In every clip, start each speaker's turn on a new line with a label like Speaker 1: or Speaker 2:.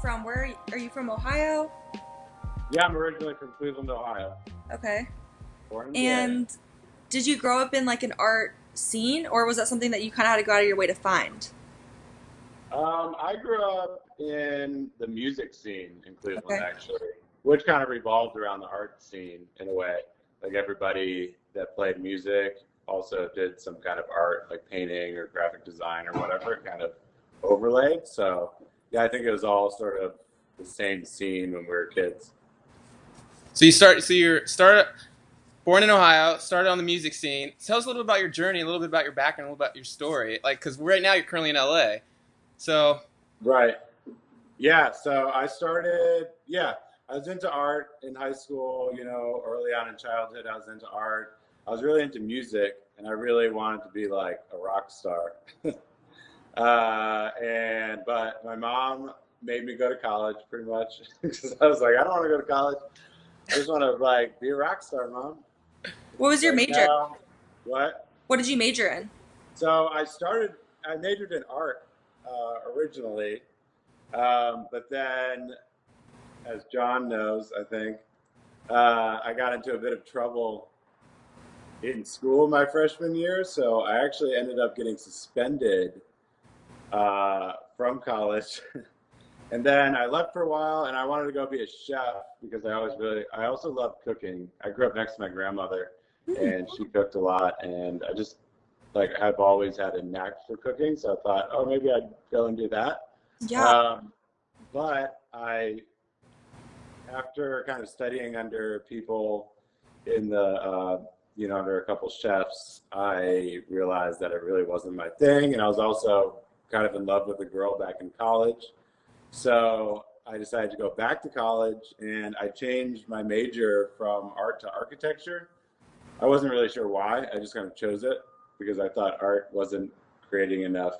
Speaker 1: from? Where are you from? Ohio?
Speaker 2: Yeah, I'm originally from Cleveland, Ohio.
Speaker 1: Okay.
Speaker 2: Born and bred.
Speaker 1: And did you grow up in like an art scene, or was that something that you kind of had to go out of your way to find?
Speaker 2: I grew up in the music scene in Cleveland,
Speaker 1: Okay.
Speaker 2: actually, which kind of revolved around the art scene in a way. Like everybody that played music also did some kind of art, like painting or graphic design or whatever, kind of overlaid. So, yeah, I think it was all sort of the same scene when we were kids.
Speaker 3: So you're born in Ohio, started on the music scene. Tell us a little bit about your journey, a little bit about your background, a little about your story. Like, because right now you're currently in LA. So,
Speaker 2: Right. Yeah, so I was into art in high school, early on in childhood, I was into art. I was really into music, and I really wanted to be like a rock star. But my mom made me go to college pretty much because I was like, I don't want to go to college. I just want to like be a rock star, mom.
Speaker 1: What was
Speaker 2: It's
Speaker 1: your
Speaker 2: like,
Speaker 1: major?
Speaker 2: no, what?
Speaker 1: What did you major in?
Speaker 2: So I majored in art originally, but then as John knows, I think, I got into a bit of trouble in school my freshman year. So I actually ended up getting suspended from college. And then I left for a while and I wanted to go be a chef because I also love cooking. I grew up next to my grandmother
Speaker 1: Hmm.
Speaker 2: and she cooked a lot. And I just, like, I've always had a knack for cooking. So I thought, oh, maybe I'd go and do that.
Speaker 1: Yeah.
Speaker 2: Um, but after kind of studying under people in under a couple chefs, I realized that it really wasn't my thing. And I was also kind of in love with a girl back in college. So I decided to go back to college and I changed my major from art to architecture. I wasn't really sure why. I just kind of chose it because I thought art wasn't creating enough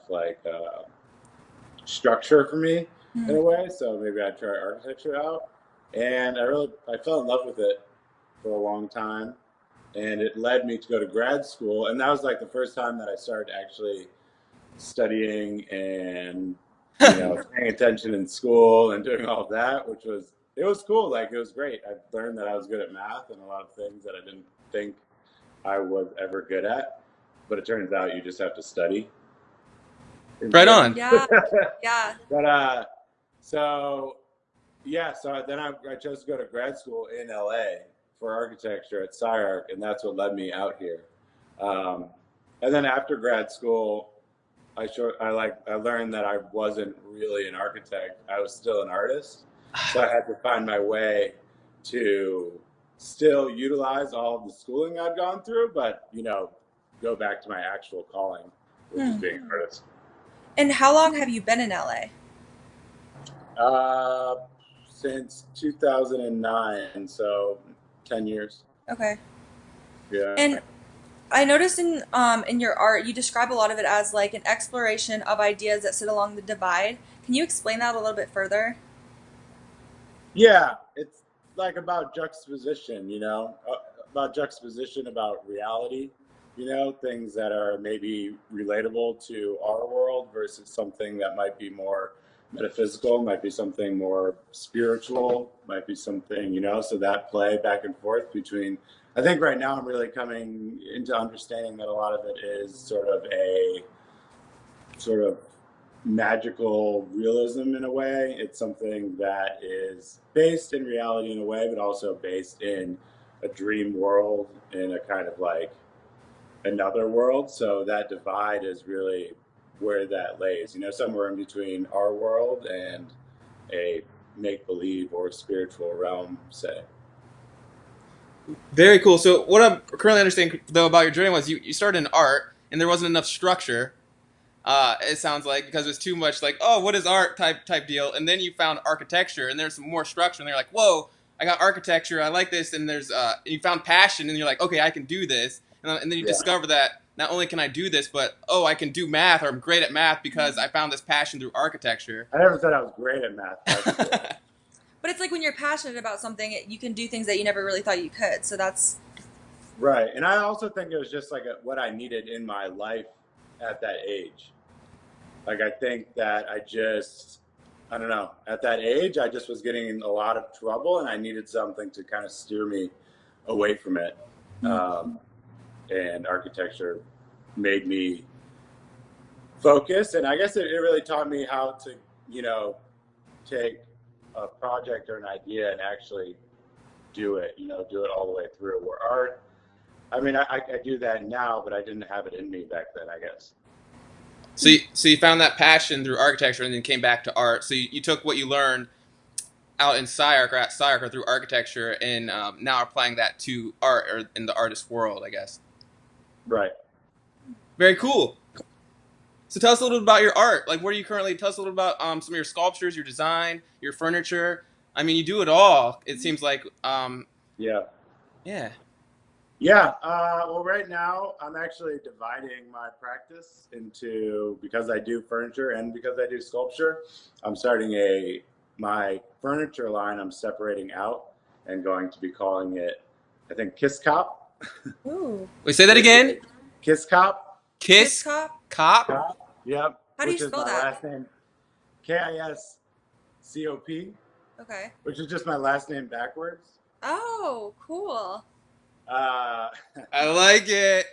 Speaker 2: structure for me in
Speaker 1: Hmm.
Speaker 2: a way. So maybe I'd try architecture out. And I fell in love with it for a long time. And it led me to go to grad school. And that was like the first time that I started actually studying and, paying attention in school and doing all of that, it was cool. Like it was great. I learned that I was good at math and a lot of things that I didn't think I was ever good at. But it turns out you just have to study
Speaker 3: right
Speaker 2: instead.
Speaker 3: on.
Speaker 1: Yeah. Yeah.
Speaker 2: But so yeah, so then I chose to go to grad school in LA for architecture at SciArc, and that's what led me out here. Um, and then after grad school, I learned that I wasn't really an architect. I was still an artist, so I had to find my way to still utilize all of the schooling I'd gone through, but go back to my actual calling, which is
Speaker 1: Hmm.
Speaker 2: being an artist.
Speaker 1: And how long have you been in LA?
Speaker 2: Uh, since 2009, so 10 years.
Speaker 1: Okay.
Speaker 2: Yeah.
Speaker 1: And I noticed in your art you describe a lot of it as like an exploration of ideas that sit along the divide. Can you explain that a little bit further?
Speaker 2: Yeah, it's like about juxtaposition, about juxtaposition, about reality, things that are maybe relatable to our world versus something that might be more metaphysical, might be something more spiritual, might be something, so that play back and forth between. I think right now I'm really coming into understanding that a lot of it is sort of magical realism in a way. It's something that is based in reality in a way, but also based in a dream world, in a kind of like another world. So that divide is really where that lays, somewhere in between our world and a make believe or spiritual realm, say.
Speaker 3: Very cool. So what I'm currently understanding though about your journey was you started in art and there wasn't enough structure. It sounds like because there's too much like, oh, what is art type deal, and then you found architecture and there's some more structure, and they're like, whoa, I got architecture, I like this, and and you found passion, and you're like, okay, I can do this, and then you
Speaker 2: Yeah.
Speaker 3: discover that not only can I do this, but oh, I can do math, or I'm great at math because I found this passion through architecture.
Speaker 2: I never said I was great at math. That's for sure.
Speaker 1: But it's like when you're passionate about something, you can do things that you never really thought you could. So that's
Speaker 2: Right. And I also think it was just like what I needed in my life at that age. Like I think that I don't know. At that age, I just was getting in a lot of trouble, and I needed something to kind of steer me away from it. Um, and architecture made me focus, and I guess it really taught me how to, you know, take a project or an idea and actually do it. You know, do it all the way through. Where art, I mean, I do that now, but I didn't have it in me back then, I guess.
Speaker 3: So you found that passion through architecture and then came back to art. So you took what you learned out in SciArc or at SciArc or through architecture and now are applying that to art or in the artist world, I guess.
Speaker 2: Right.
Speaker 3: Very cool. So tell us a little bit about your art. Like, what are you currently? Tell us a little about some of your sculptures, your design, your furniture. I mean, you do it all. It seems like,
Speaker 2: Yeah.
Speaker 3: yeah.
Speaker 2: Yeah. Well, right now I'm actually dividing my practice into, because I do furniture and because I do sculpture, I'm starting my furniture line. I'm separating out and going to be calling it, I think, Kiss Cop.
Speaker 1: Ooh.
Speaker 3: Wait, say that again.
Speaker 2: Kiss Cop.
Speaker 1: Kiss
Speaker 3: Kiss
Speaker 1: Cop?
Speaker 3: Cop.
Speaker 2: Cop. Yep.
Speaker 1: How do you
Speaker 2: Which is
Speaker 1: spell
Speaker 2: my
Speaker 1: that?
Speaker 2: last name, KISCOP,
Speaker 1: Okay.
Speaker 2: which is just my last name backwards.
Speaker 1: Oh, cool.
Speaker 2: Uh,
Speaker 3: I like it.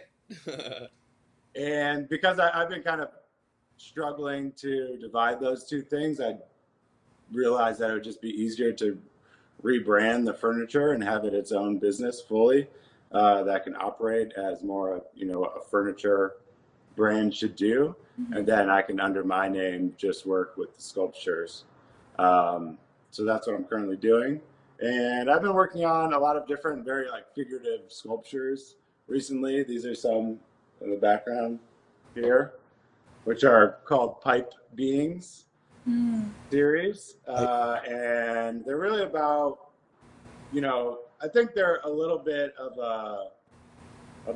Speaker 2: and because I've been kind of struggling to divide those two things, I realized that it would just be easier to rebrand the furniture and have it its own business fully, that can operate as more, you know, a furniture brand should do. And then I can, under my name, just work with the sculptures. So that's what I'm currently doing. And I've been working on a lot of different, very like figurative sculptures recently. These are some in the background here, which are called Pipe Beings
Speaker 1: Mm.
Speaker 2: series. And they're really about, you know, I think they're a little bit of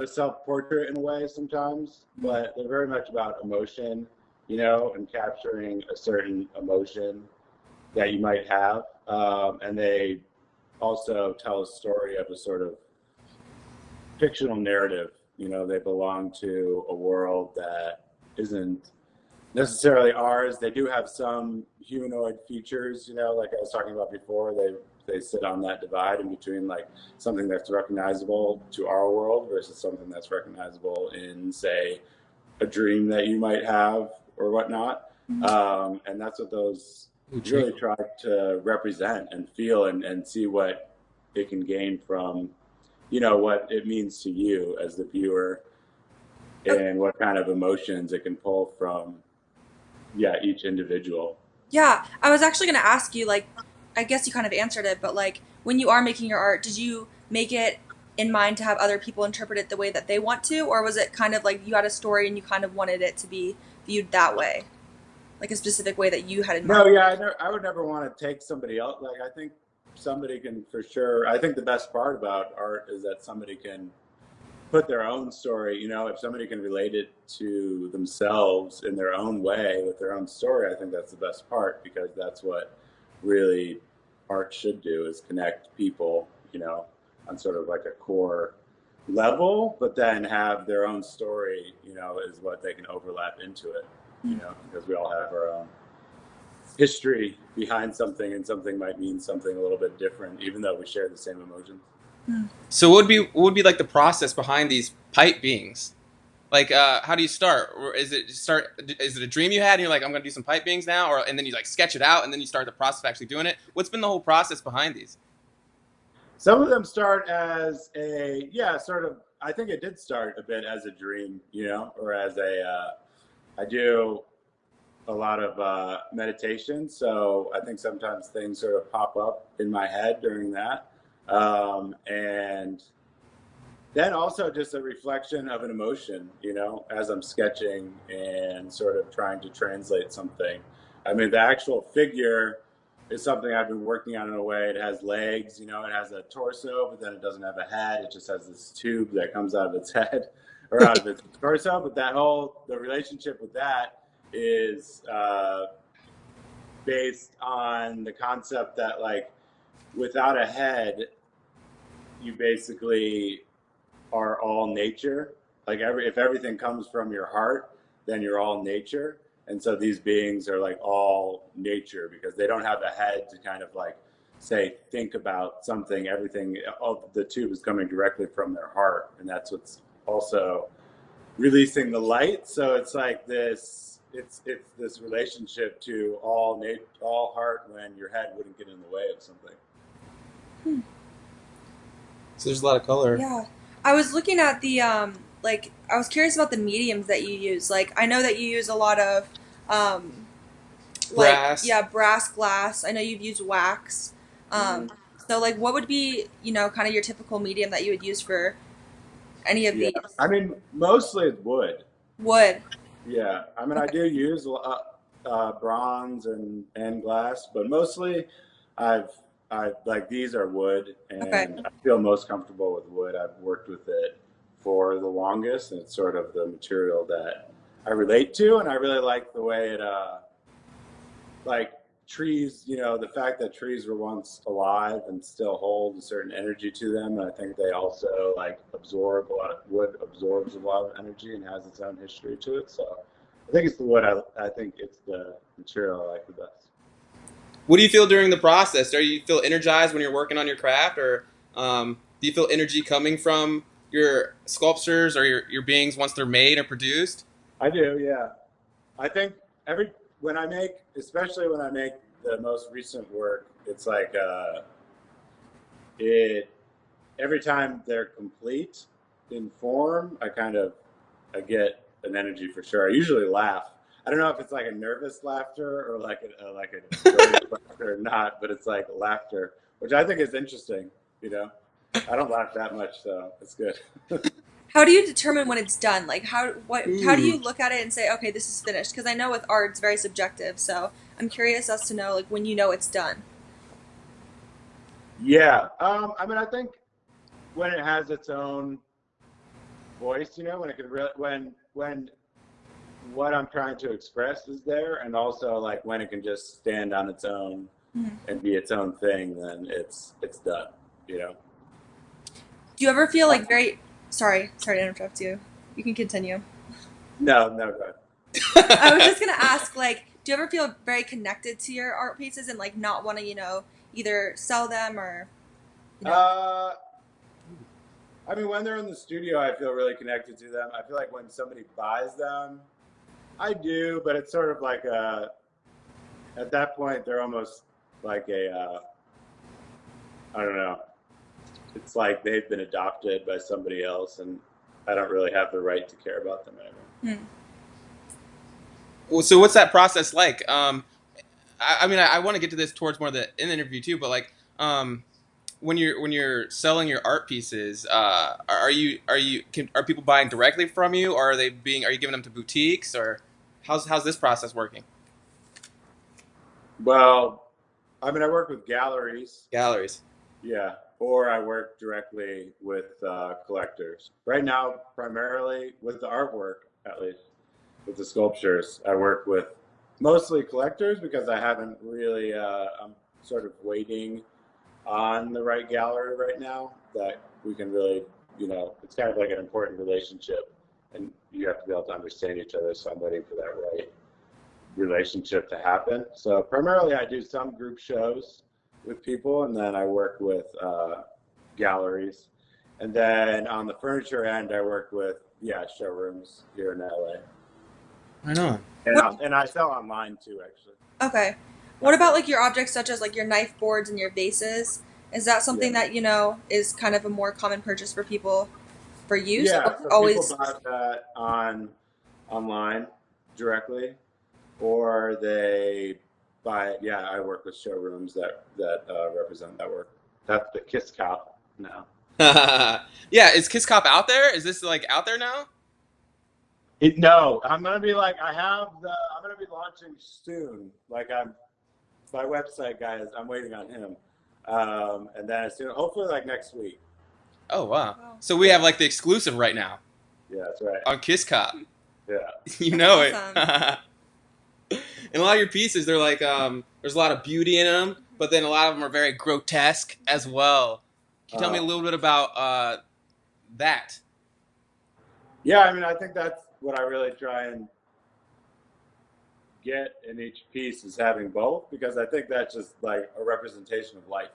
Speaker 2: a self-portrait in a way sometimes, but they're very much about emotion, you know, and capturing a certain emotion that you might have. And they also tell a story of a sort of fictional narrative. You know, they belong to a world that isn't necessarily ours. They do have some humanoid features, you know, like I was talking about before. They sit on that divide in between like something that's recognizable to our world versus something that's recognizable in, say, a dream that you might have or whatnot. And that's what those really try to represent and feel, and see what it can gain from, you know, what it means to you as the viewer
Speaker 1: Oh,
Speaker 2: and what kind of emotions it can pull from, yeah, each individual.
Speaker 1: yeah, I was actually going to ask you, like, I guess you kind of answered it, but like, when you are making your art, did you make it in mind to have other people interpret it the way that they want to, or was it kind of like you had a story and you kind of wanted it to be viewed that way, like a specific way that you had in
Speaker 2: No,
Speaker 1: mind?
Speaker 2: yeah, I would never want to take somebody else. Like, I think somebody can for sure. I think the best part about art is that somebody can put their own story. You know, if somebody can relate it to themselves in their own way with their own story, I think that's the best part, because that's what really art should do, is connect people, you know, on sort of like a core level, but then have their own story, you know, is what they can overlap into it, you know, because we all have our own history behind something, and something might mean something a little bit different, even though we share the same emotions.
Speaker 3: So what would be like the process behind these pipe beings? Like, how do you start? Or is it start? Is it a dream you had, and you're like, I'm gonna do some pipe beings now, or and then you like sketch it out, and then you start the process of actually doing it? What's been the whole process behind these?
Speaker 2: Some of them start as a, yeah, sort of. I think it did start a bit as a dream, you know, or as a. I do a lot of meditation, so I think sometimes things sort of pop up in my head during that, and then also just a reflection of an emotion, you know, as I'm sketching and sort of trying to translate something. I mean, the actual figure is something I've been working on in a way. It has legs, you know, it has a torso, but then it doesn't have a head. It just has this tube that comes out of its head or out of its torso. But the relationship with that is based on the concept that, like, without a head, you basically are all nature. Like, if everything comes from your heart, then you're all nature. And so these beings are like all nature because they don't have a head to kind of like say, think about something. Everything, all the tube is coming directly from their heart. And that's what's also releasing the light. So it's like this, it's this relationship to all heart when your head wouldn't get in the way of something.
Speaker 3: So there's a lot of color.
Speaker 1: Yeah. I was looking at the like I was curious about the mediums that you use. Like I know that you use a lot of um like
Speaker 3: Brass.
Speaker 1: yeah, brass, glass. I know you've used wax. Um so like what would be, kind of your typical medium that you would use for any of
Speaker 2: Yeah,
Speaker 1: these?
Speaker 2: I mean, mostly it's wood.
Speaker 1: Wood.
Speaker 2: Yeah, I mean, I do use bronze and glass, but mostly I've I like these are wood,
Speaker 1: Okay.
Speaker 2: and I feel most comfortable with wood. I've worked with it for the longest, and it's sort of the material that I relate to, and I really like the way it like trees, the fact that trees were once alive and still hold a certain energy to them. And I think they also like absorb a lot of wood, absorbs a lot of energy and has its own history to it. So I think it's the wood. I think it's the material I like the best.
Speaker 3: What do you feel during the process? Do you feel energized when you're working on your craft, or do you feel energy coming from your sculptures or your beings once they're made or produced?
Speaker 2: I do, yeah. I think when I make, especially when I make the most recent work, it's like it every time they're complete in form, I get an energy for sure. I usually laugh. I don't know if it's like a nervous laughter or like a joyous laughter or not, but it's like laughter, which I think is interesting. You know, I don't laugh that much, so it's good.
Speaker 1: How do you determine when it's done? Like how do you
Speaker 3: Ooh.
Speaker 1: look at it and say, okay, this is finished? Because I know with art it's very subjective, so I'm curious as to know like when you know it's done.
Speaker 2: Yeah, I mean, I think when it has its own voice, when it can really when what I'm trying to express is there, and also like when it can just stand on its own
Speaker 1: Mhm.
Speaker 2: and be its own thing, then it's done. You know.
Speaker 1: Do you ever feel like very sorry to interrupt you. You can continue.
Speaker 2: No, no, go
Speaker 1: I was just gonna ask, like, do you ever feel very connected to your art pieces and like not want to, either sell them or, you know?
Speaker 2: ahead. I mean, when they're in the studio, I feel really connected to them. I feel like when somebody buys them, I do, but it's sort of like at that point, they're almost like I don't know. It's like they've been adopted by somebody else, and I don't really have the right to care about them anymore.
Speaker 1: Hmm.
Speaker 3: Well, so what's that process like? I mean, I want to get to this towards more of the in the interview too, but like, when you're selling your art pieces, are people buying directly from you, or are you giving them to boutiques, or how's this process working?
Speaker 2: Well, I mean, I work with galleries,
Speaker 3: Galleries.
Speaker 2: yeah, or I work directly with collectors. Right now, primarily with the artwork, at least with the sculptures, I work with mostly collectors because I haven't really. I'm sort of waiting on the right gallery right now that we can really, it's kind of like an important relationship, and you have to be able to understand each other. So I'm waiting for that right relationship to happen. So primarily, I do some group shows with people, and then I work with galleries. And then on the furniture end, I work with showrooms here in LA,
Speaker 3: I know.
Speaker 1: What?
Speaker 2: and I sell online too, actually.
Speaker 1: Okay. What about like your objects such as like your knife boards and your vases? Is that
Speaker 2: Yeah,
Speaker 1: something that is kind of a more common purchase for people for use,
Speaker 2: yeah.
Speaker 1: or
Speaker 2: So people
Speaker 1: always?
Speaker 2: buy that online directly, or they buy it. Yeah, I work with showrooms that represent that work. That's the Kiss Cop now.
Speaker 3: Yeah, is Kiss Cop out there? Is this like out there now?
Speaker 2: No, I'm gonna be like I'm gonna be launching soon. Like my website guys. I'm waiting on him, and then as soon, hopefully like next week.
Speaker 3: Oh wow.
Speaker 1: Wow.
Speaker 3: So we have like the exclusive right now
Speaker 2: Yeah, that's right.
Speaker 3: on Kiss Cop.
Speaker 2: Yeah.
Speaker 3: You
Speaker 1: That's
Speaker 3: know it.
Speaker 1: awesome.
Speaker 3: And a lot of your pieces, they're like there's a lot of beauty in them, but then a lot of them are very grotesque as well. Can you tell me a
Speaker 2: Uh,
Speaker 3: little bit about that?
Speaker 2: yeah, I mean, I think that's what I really try and get in each piece is having both, because I think that's just like a representation of life.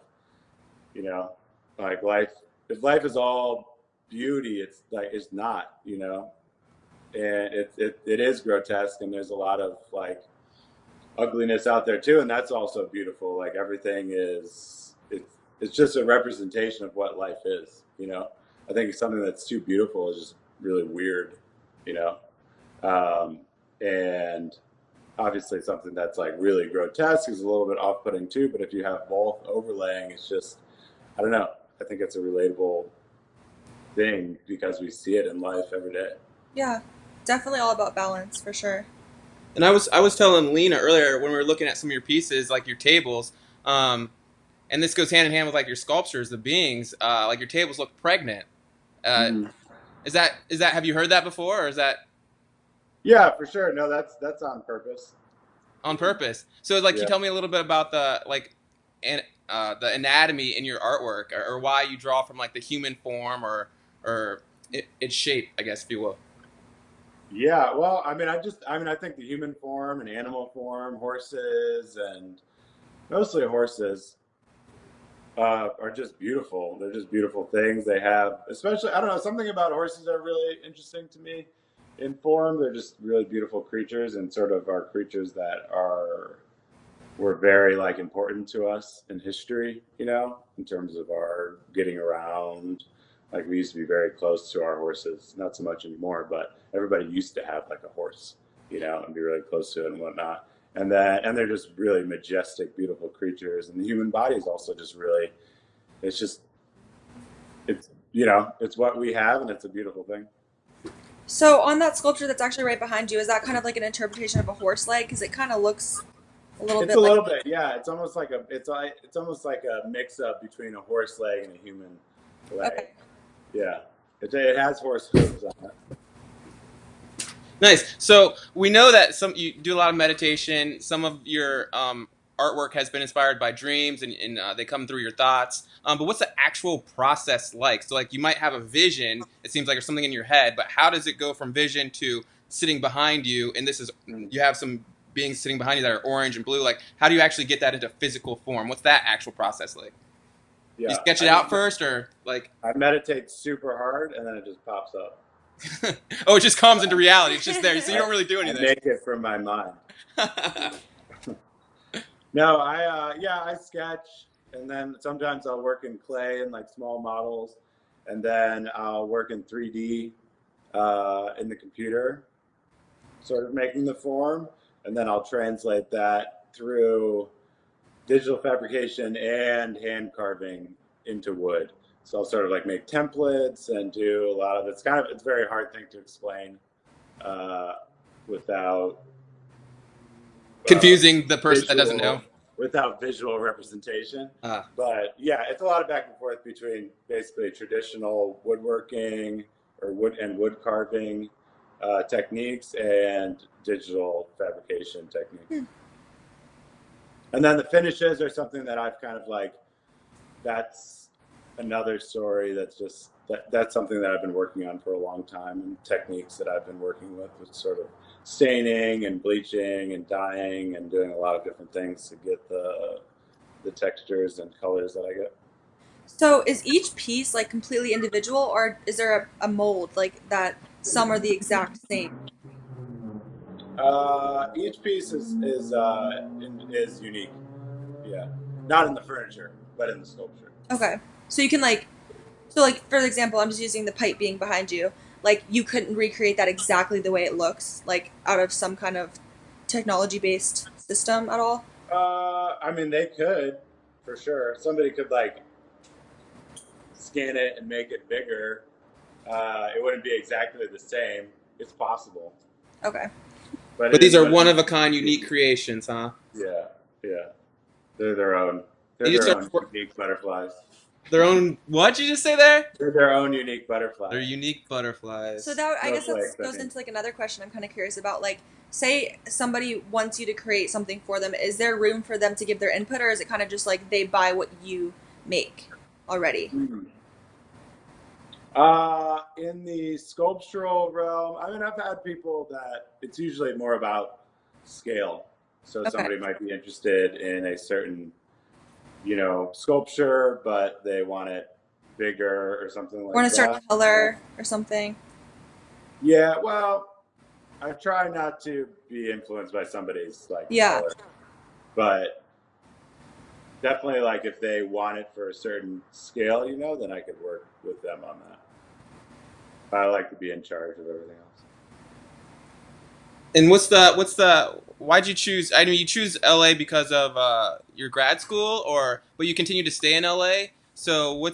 Speaker 2: You know, like life. If life is all beauty, it's like it's not. You know, and it is grotesque, and there's a lot of like ugliness out there too, and that's also beautiful. Like everything is it's just a representation of what life is. You know, I think something that's too beautiful is just really weird. You know, um, and obviously something that's like really grotesque is a little bit off-putting too. But if you have both overlaying, it's just I don't know. I think it's a relatable thing because we see it in life every day.
Speaker 1: Yeah, definitely all about balance for sure.
Speaker 3: And I was telling Lena earlier when we were looking at some of your pieces, like your tables, um, and this goes hand in hand with like your sculptures, the beings. Like your tables look pregnant. Uh,
Speaker 2: Mm-hmm.
Speaker 3: is that have you heard that before, or is that
Speaker 2: Yeah, for sure. No, that's on purpose.
Speaker 3: on purpose? So like, can you
Speaker 2: Yeah.
Speaker 3: tell me a little bit about the like, and the anatomy in your artwork, or why you draw from like the human form or its shape, I guess, if you will.
Speaker 2: Yeah, well, I think the human form and animal form, horses and mostly horses, are just beautiful. They're just beautiful things. They have, especially, I don't know, something about horses are really interesting to me in form. They're just really beautiful creatures and sort of are creatures that were very like important to us in history, you know, in terms of our getting around. Like we used to be very close to our horses, not so much anymore, but everybody used to have like a horse, you know, and be really close to it and whatnot. And they're just really majestic, beautiful creatures. And the human body is also just really, it's just, it's, you know, it's what we have and it's a beautiful thing.
Speaker 1: So on that sculpture that's actually right behind you, is that kind of like an interpretation of a horse leg? Because it kind of looks a little
Speaker 2: It's
Speaker 1: bit
Speaker 2: a
Speaker 1: like.
Speaker 2: little bit, yeah. It's almost like a mix up between a horse leg and a human leg.
Speaker 1: Okay.
Speaker 2: Yeah, it has horse hooves on it.
Speaker 3: Nice. So we know that some you do a lot of meditation. Some of your artwork has been inspired by dreams, and they come through your thoughts. But what's the actual process like? So, like, you might have a vision. It seems like there's something in your head, but how does it go from vision to sitting behind you? And this is
Speaker 2: Mm.
Speaker 3: you have some beings sitting behind you that are orange and blue. Like, how do you actually get that into physical form? What's that actual process like? You
Speaker 2: Yeah,
Speaker 3: sketch it out first, or like,
Speaker 2: I meditate super hard and then it just pops up.
Speaker 3: oh, it just comes into reality. It's just there, so you
Speaker 2: I,
Speaker 3: don't really do
Speaker 2: I
Speaker 3: anything.
Speaker 2: make it from my mind. No, yeah, I sketch, and then sometimes I'll work in clay and like small models, and then I'll work in 3D in the computer, sort of making the form, and then I'll translate that through digital fabrication and hand carving into wood. So I'll sort of like make templates and do a lot of it's a very hard thing to explain uh, without uh,
Speaker 3: Confusing the person that doesn't know.
Speaker 2: visual without visual representation.
Speaker 3: Uh,
Speaker 2: But yeah, it's a lot of back and forth between basically traditional woodworking or wood carving techniques and digital fabrication techniques.
Speaker 1: Hmm.
Speaker 2: And then the finishes are something that I've kind of like that's another story that's something that I've been working on for a long time, and techniques that I've been working with sort of staining and bleaching and dyeing and doing a lot of different things to get the textures and colors that I get.
Speaker 1: So is each piece like completely individual, or is there a mold like that? Some are the exact same.
Speaker 2: Each piece is unique. Yeah, not in the furniture, but in the sculpture.
Speaker 1: Okay. So you can like, so like for example, I'm just using the pipe being behind you. Like you couldn't recreate that exactly the way it looks, like out of some kind of technology based system at all.
Speaker 2: I mean, they could for sure. Somebody could like scan it and make it bigger. It wouldn't be exactly the same. It's possible,
Speaker 1: Okay.
Speaker 2: but
Speaker 3: but these are
Speaker 2: but it
Speaker 3: one
Speaker 2: is
Speaker 3: of a kind,
Speaker 2: unique.
Speaker 3: unique creations, huh?
Speaker 2: Yeah, yeah. They're their own. They're
Speaker 3: And you
Speaker 2: their
Speaker 3: start
Speaker 2: own unique butterflies.
Speaker 3: their own. What'd you just say there?
Speaker 2: They're their own unique
Speaker 3: They're
Speaker 2: butterflies.
Speaker 3: unique
Speaker 1: So
Speaker 3: butterflies.
Speaker 1: that I guess that
Speaker 2: Snowflakes, I
Speaker 1: goes
Speaker 2: think.
Speaker 1: into like another question I'm kind of curious about. Like, say somebody wants you to create something for them, is there room for them to give their input, or is it kind of just like they buy what you make already?
Speaker 2: Hmm. In the sculptural realm, I mean, I've had people that it's usually more about scale. So
Speaker 1: Okay.
Speaker 2: somebody might be interested in a certain, sculpture, but they want it bigger or something
Speaker 1: Or in a
Speaker 2: like
Speaker 1: certain
Speaker 2: that.
Speaker 1: color or something.
Speaker 2: Yeah, well, I try not to be influenced by somebody's like
Speaker 1: Yeah.
Speaker 2: color, but definitely like if they want it for a certain scale, then I could work with them on that. I like to be in charge of everything else.
Speaker 3: And why'd you choose? I mean, you choose LA because of your grad school, but you continue to stay in LA. So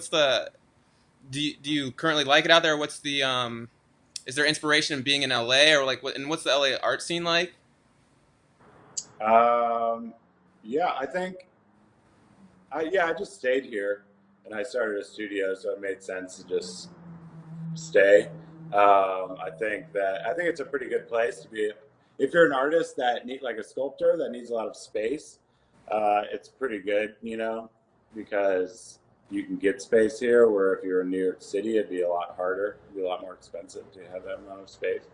Speaker 3: do you currently like it out there? What's the is there inspiration in being in LA, or like what's the LA art scene like?
Speaker 2: Um, yeah, I think I just stayed here and I started a studio, so it made sense to just stay. I think it's a pretty good place to be. If you're an artist that need like a sculptor that needs a lot of space, it's pretty good, because you can get space here. Where if you're in New York City, it'd be a lot harder. It'd be a lot more expensive to have that amount of space.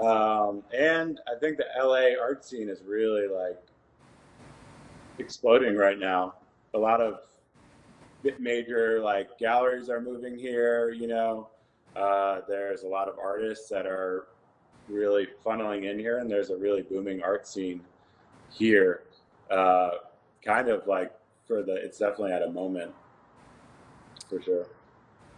Speaker 2: And I think the LA art scene is really like exploding right now. A lot of major like galleries are moving here. There's a lot of artists that are really funneling in here, and there's a really booming art scene here. Uh, Kind of like it's definitely at a moment for sure.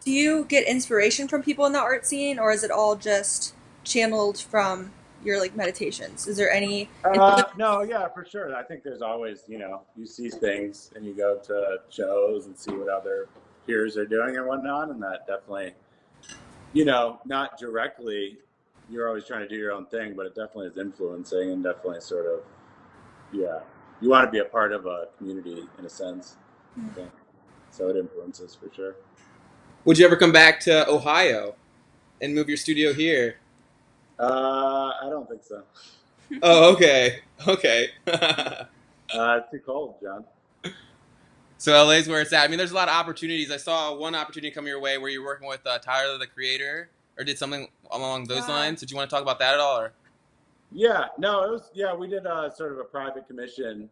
Speaker 1: Do you get inspiration from people in the art scene, or is it all just channeled from your like meditations? Is there any influence?
Speaker 2: No, yeah, for sure. I think there's always, you see things and you go to shows and see what other peers are doing and whatnot, and that definitely, not directly, you're always trying to do your own thing, but it definitely is influencing and definitely sort of, yeah, you want to be a part of a community in a sense. I think. So it influences for sure.
Speaker 3: Would you ever come back to Ohio and move your studio here?
Speaker 2: I don't think so.
Speaker 3: Oh, okay, okay.
Speaker 2: It's too cold, John.
Speaker 3: So LA's where it's at. I mean, there's a lot of opportunities. I saw one opportunity come your way where you're working with Tyler, the creator, or did something along those
Speaker 1: Yeah.
Speaker 3: lines. Did you want to talk about that at all? Or?
Speaker 2: Yeah, no, it was, yeah, we did sort of a private commission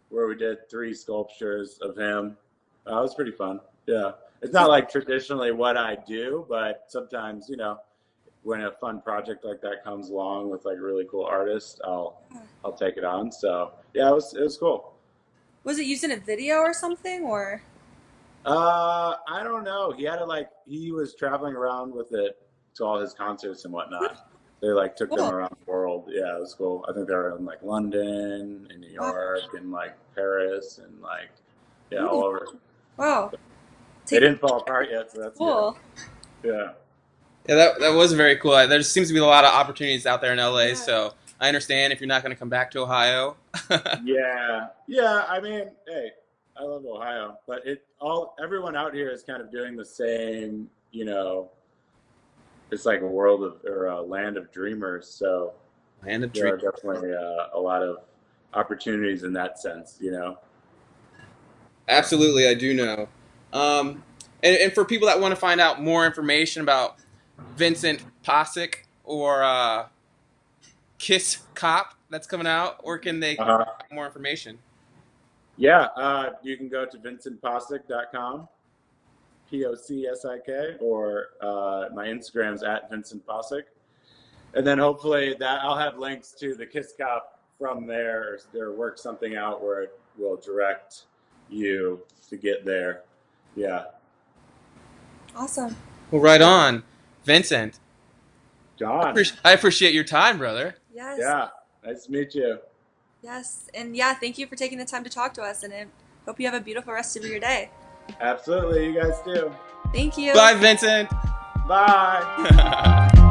Speaker 2: where we did 3 sculptures of him. It was pretty fun. Yeah. It's not like traditionally what I do, but sometimes, when a fun project like that comes along with like really cool artists, I'll take it on. So yeah, it was cool.
Speaker 1: Was it used in a video or something, or?
Speaker 2: I don't know. He was traveling around with it to all his concerts and whatnot. They like took them
Speaker 1: Cool.
Speaker 2: around the world. Yeah, it was cool. I think they were in like London and New
Speaker 1: Wow.
Speaker 2: York and like Paris and like yeah, all
Speaker 1: Ooh,
Speaker 2: over.
Speaker 1: wow.
Speaker 2: They didn't fall apart yet, so that's
Speaker 1: Cool.
Speaker 2: good. Yeah.
Speaker 3: Yeah, that was very cool. There seems to be a lot of opportunities out there in LA,
Speaker 1: Yeah.
Speaker 3: so I understand if you're not going to come back to Ohio.
Speaker 2: Yeah. Yeah, I mean, hey, I love Ohio, but everyone out here is kind of doing the same, it's like a land of dreamers. So
Speaker 3: And a
Speaker 2: there
Speaker 3: dream.
Speaker 2: are definitely a lot of opportunities in that sense.
Speaker 3: Absolutely, I do know. And for people that want to find out more information about Vincent Pocsik or Kiss Cop that's coming out, or can they
Speaker 2: Uh-huh.
Speaker 3: get more information?
Speaker 2: Yeah, you can go to vincentpocsik.com, Pocsik, or my Instagram's at Vincent Pocsik. And then hopefully that I'll have links to the Kiss Cop from there, or work something out where it will direct you to get there. Yeah.
Speaker 1: Awesome.
Speaker 3: Well, right on, Vincent.
Speaker 2: John.
Speaker 3: I appreciate your time, brother.
Speaker 1: Yes.
Speaker 2: Yeah. Nice to meet you.
Speaker 1: Yes. And yeah, thank you for taking the time to talk to us, and I hope you have a beautiful rest of your day.
Speaker 2: Absolutely. You guys do.
Speaker 1: Thank you.
Speaker 3: Bye, Vincent.
Speaker 2: Bye.